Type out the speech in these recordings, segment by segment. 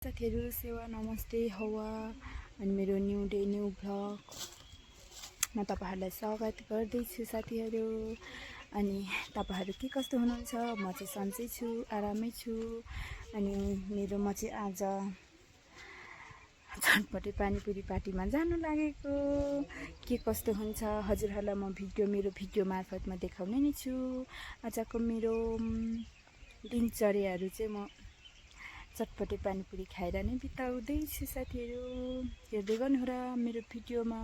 साथीहरु सेवा नमस्ते हवा अनि मेरो न्यू डे न्यू भ्लग म तपाईहरुलाई स्वागत गर्दैछु साथीहरु। अनि तपाईहरु के कस्तो हुनुहुन्छ? म चाहिँ सन्चै छु, आरामै छु। अनि म चाहिँ आज चटपटे पानीपुरी पार्टीमा जानु लागेको। के कस्तो हुन्छ हजुरहरुलाई म मेरो भिडियो मार्फत म देखाउने नै छु। आजको मेरो दिनचर्याहरु चाहिँ म चटपटे पानीपुरी खाएर नै बिताउँदैछु साथीहरु। हेर्दै गर्नु र मेरो भिडियोमा।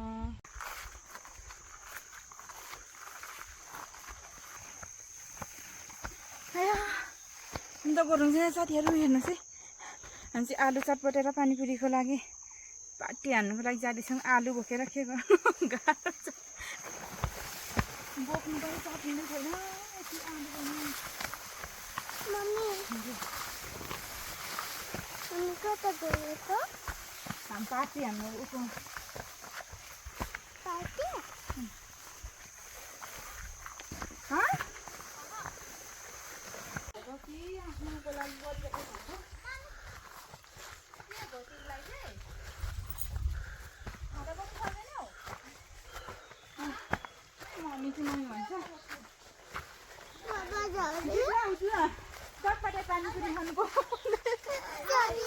अन्त गरौँ साथीहरु हेर्नुस् है। हामी चाहिँ आलु चटपटे र पानीपुरीको लागि पार्टी हान्नुको लागि जाँदैछौँ। आलु बोकेर के गर्नु गाह्रो छ। बोक्नु पनि सकिँदै छैन यति आलु पनि। मम्मी कता गएको? हम पार्टी हाम्रो उको पार्टी कि आफ्नोको लागि गरिरहेको छ। के भयो तिमीलाई चाहिँ? खाँदा पनि खाँदैनौ? मम्मी चाहिँ मम्मी भन्छ चटपटे पानीपुरी खानुको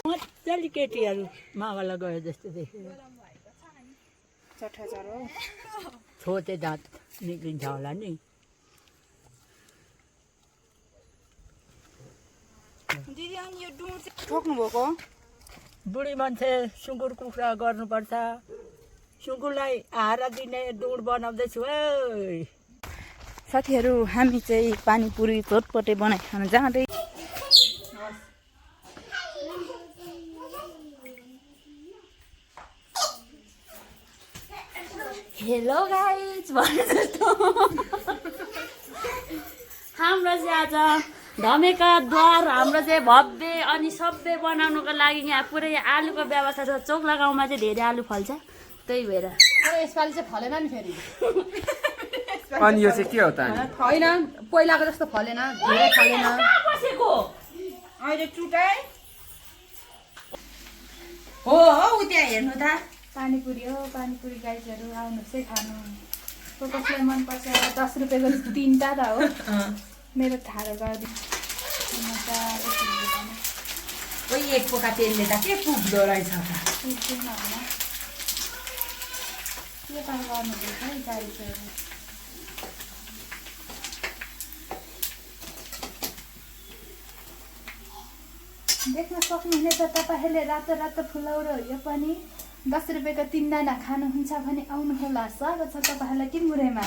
मजाले केटीहरू मावाला गयो जस्तो देख्यो। चट्ठाचार हो। छोटे दाँत निक्लिन्छ होला नि। दिदी अनि यो डुँड चाहिँ ठोक्नु भएको? बुढी मान्छे सुँगुर कुखुरा गर्नुपर्छ। सुँगुरलाई आहारा दिने डुँड बनाउँदैछु है। साथीहरू हामी चाहिँ पानीपुरी चटपटे बनाइ खान जाँदै। हेलो गाइज भने जस्तो हाम्रो चाहिँ आज धमेका द्वार हाम्रो चाहिँ भव्य अनि सभ्य बनाउनुको लागि यहाँ पुरै आलुको व्यवस्था छ। चोक्ला गाउँमा चाहिँ धेरै आलु फल्छ, त्यही भएर यसपालि चाहिँ फलेन नि फेरि। अनि यो चाहिँ के हो त? होइन पहिलाको जस्तो फलेन, धेरै फलेन। बसेको अहिले चुटाइ हो उ त्यहाँ हेर्नु त पानीपुरी हो। पानीपुरी गाइजहरू आउनुहोस् है खानु। कसलाई मनपर्छ 10 रुपियाँको 3टा त हो। मेरो थाहा गरिदिनु। ओइ एक पोका तेलले त के पुग्दो रहेछ त। के त गर्नुपर्छ है गाइजहरू। देख्न सक्नुहुने त तपाईहरूले रातो रातो फुलौरो यो पनि 10 रुपियाँको 3 दाना खानुहुन्छ भने आउनुहोला। स्वागत छ तपाईँहरूलाई टिमुरेमा।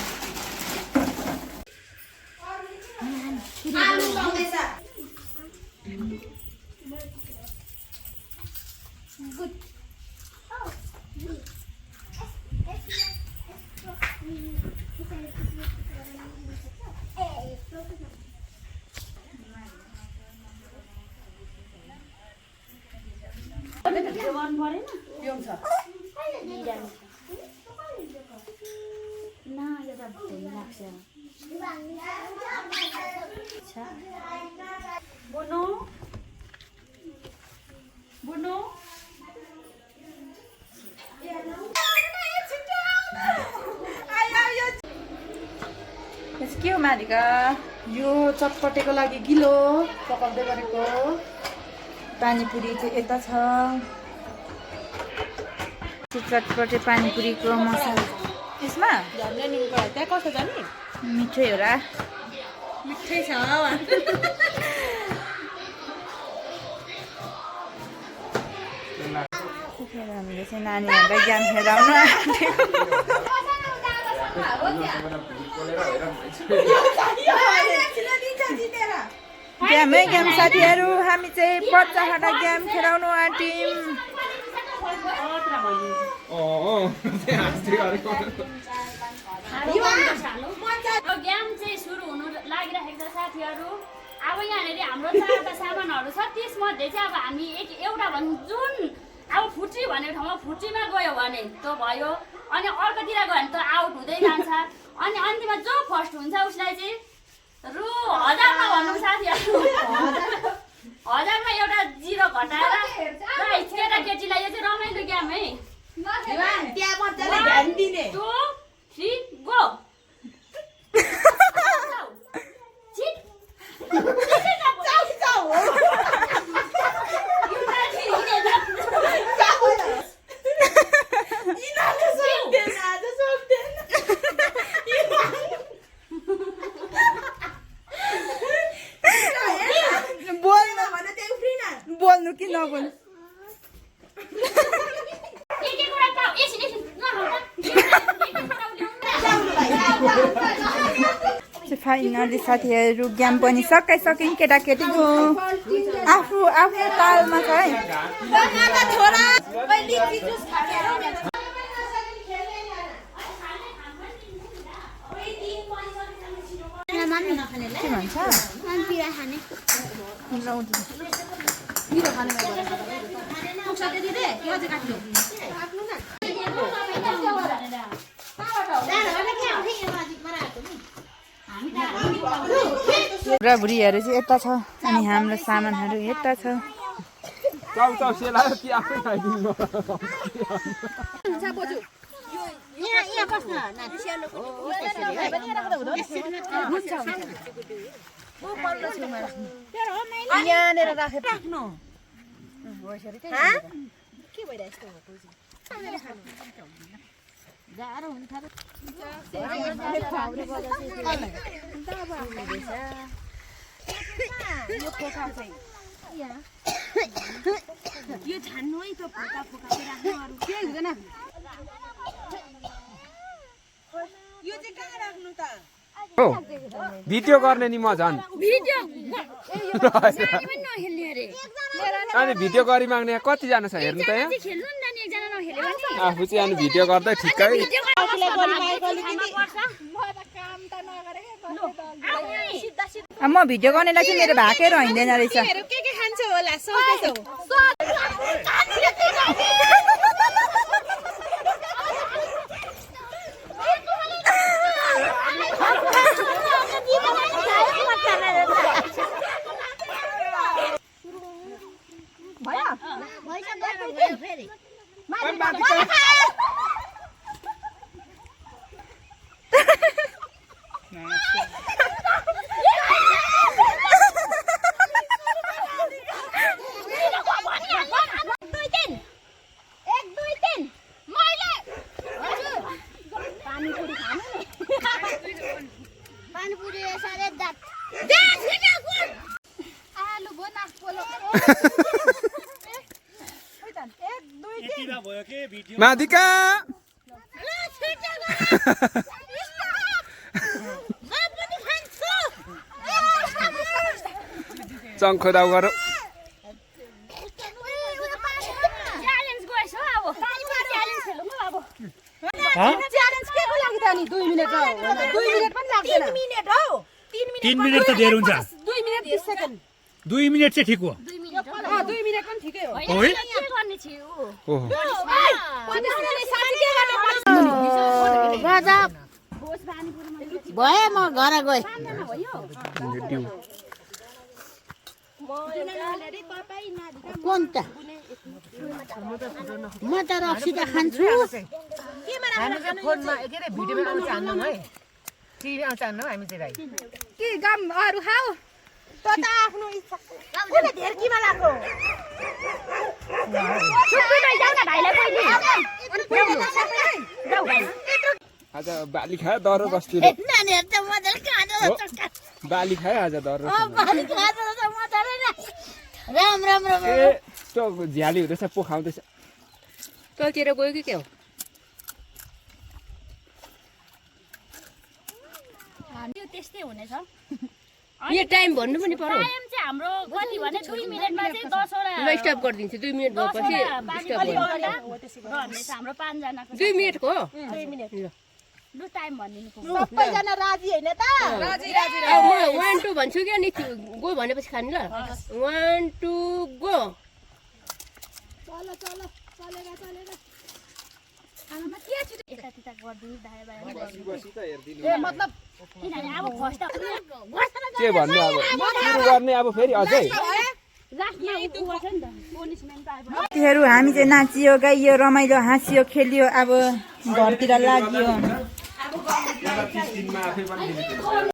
गर्नु परेन यो छ न यो त धेरै लाग्छ। बुनु बुनु के हो मारिका? यो चटपटेको लागि गिलो पकाउँदै गरेको पानीपुरी चाहिँ यता छ। चटपटे पानीपुरीको मसाला यसमा त्यहाँ कस्तो छ नि? मिठै हो र? मिठै छ। हामीले चाहिँ नानीहरूलाई ज्ञान खेलाउनु गेमै गेम साथीहरू। हामी चाहिँ बच्चाहरूलाई गेम खेलाउनु आँट्यौँ। गेम चाहिँ सुरु हुनु लागिरहेको छ साथीहरू। अब यहाँनिर हाम्रो 4वटा सामानहरू छ, त्यसमध्ये चाहिँ अब हामी एउटा जुन अब फुट्री भनेको ठाउँमा फुट्रीमा गयो भने त्यो भयो, अनि अर्कोतिर गयो भने त आउट हुँदै जान्छ। अनि अन्तिममा जो फर्स्ट हुन्छ उसलाई चाहिँ रु 1000 भन्नु साथीहरू। 1000 मा एउटा 0 घटाएर गाइस केटाकेटीलाई यो चाहिँ रमाइलो गेम है त्यहाँ मजाले ध्यान दिने 2 3 गो चिट बोल्नु कि नबोल्नु फाइनली साथीहरू गेम पनि सकाइसक्यौँ केटाकेटीको आफू आफ्नो तालमा छ है के भन्छ बुढाबुढीहरू चाहिँ यता छ अनि हाम्रो सामानहरू यता छ यहाँनिर राखेर राख्नु के भइरहेको यो छान्नु है त फोका फोका राख्नु अरु के हुँदैन यो चाहिँ कहाँ राख्नु त हो भिडियो गर्ने नि म झन् भिडियो सानीमा नखेल्ने अरे अनि भिडियो गरी माग्ने कतिजना छ हेर्नु त यहाँ खेल्नु नि नानी एकजना नखेल्यो भने आफू चाहिँ अनि भिडियो गर्दै ठिक्कै म भिडियो गर्नेलाई चाहिँ मेरो भाकै रहँदैन रहेछ के खान्छौ होला सोच्दैछौ माधिका चङ्खो दाउ गर च्यालेन्ज गएछ अब च्यालेन्ज खेलौँ अब च्यालेन्ज के को लागि त नि 2 मिनेट हो 2 मिनेट पनि लाग्दैन 3 मिनेट हो 3 मिनेट त धेरै हुन्छ 2 मिनेट 30 सेकेन्ड 2 मिनेट चाहिँ ठिक हो 2 मिनेट 2 मिनेट पनि ठिकै हो है के गर्ने थियो ओहो भए म घर गएँ कुन त म त रक्सी त खान्छु फोनमा के रे भिडियोमा आउँछ हान्नु है टिभी आउँछ हान्नु हामी चाहिँ के गम अरू खाऊ त आफ्नो इच्छा कुन धेर किमा लाग्यो आज बाली खायो दह्रो बस्ती नानीहरू त मजाले खाँदो बाली खायो आज दह्रो पानी खाँदो मजाले राम राम राम ए त्यो झ्याली हुँदैछ पो खाउँदैछ तलतिर गयो कि के हो यो त्यस्तै हुनेछ यो टाइम भन्नु पनि पर्यो टाइम चाहिँ हाम्रो कति भने 2 मिनेटमा चाहिँ 10 वटा ल स्टप गरिदिन्छु 2 मिनेट भएपछि स्टप गर्नु हाम्रो 5 जनाको 2 मिनेटको हो 2 मिनेट लु टाइम भनिदिनु सबैजना राजी होइन त राजी म 1 2 भन्छु कि अनि गो भनेपछि खानु ल 1 2 गो के भन्नु अब सुरु गर्ने अब फेरि अझै लास्टमा उ गर्छ नि त पनिसमेन्ट पाएपछि साथीहरू हामी चाहिँ नाचियो गाइयो रमाइलो हाँसियो खेलियो अब घरतिर लाग्यो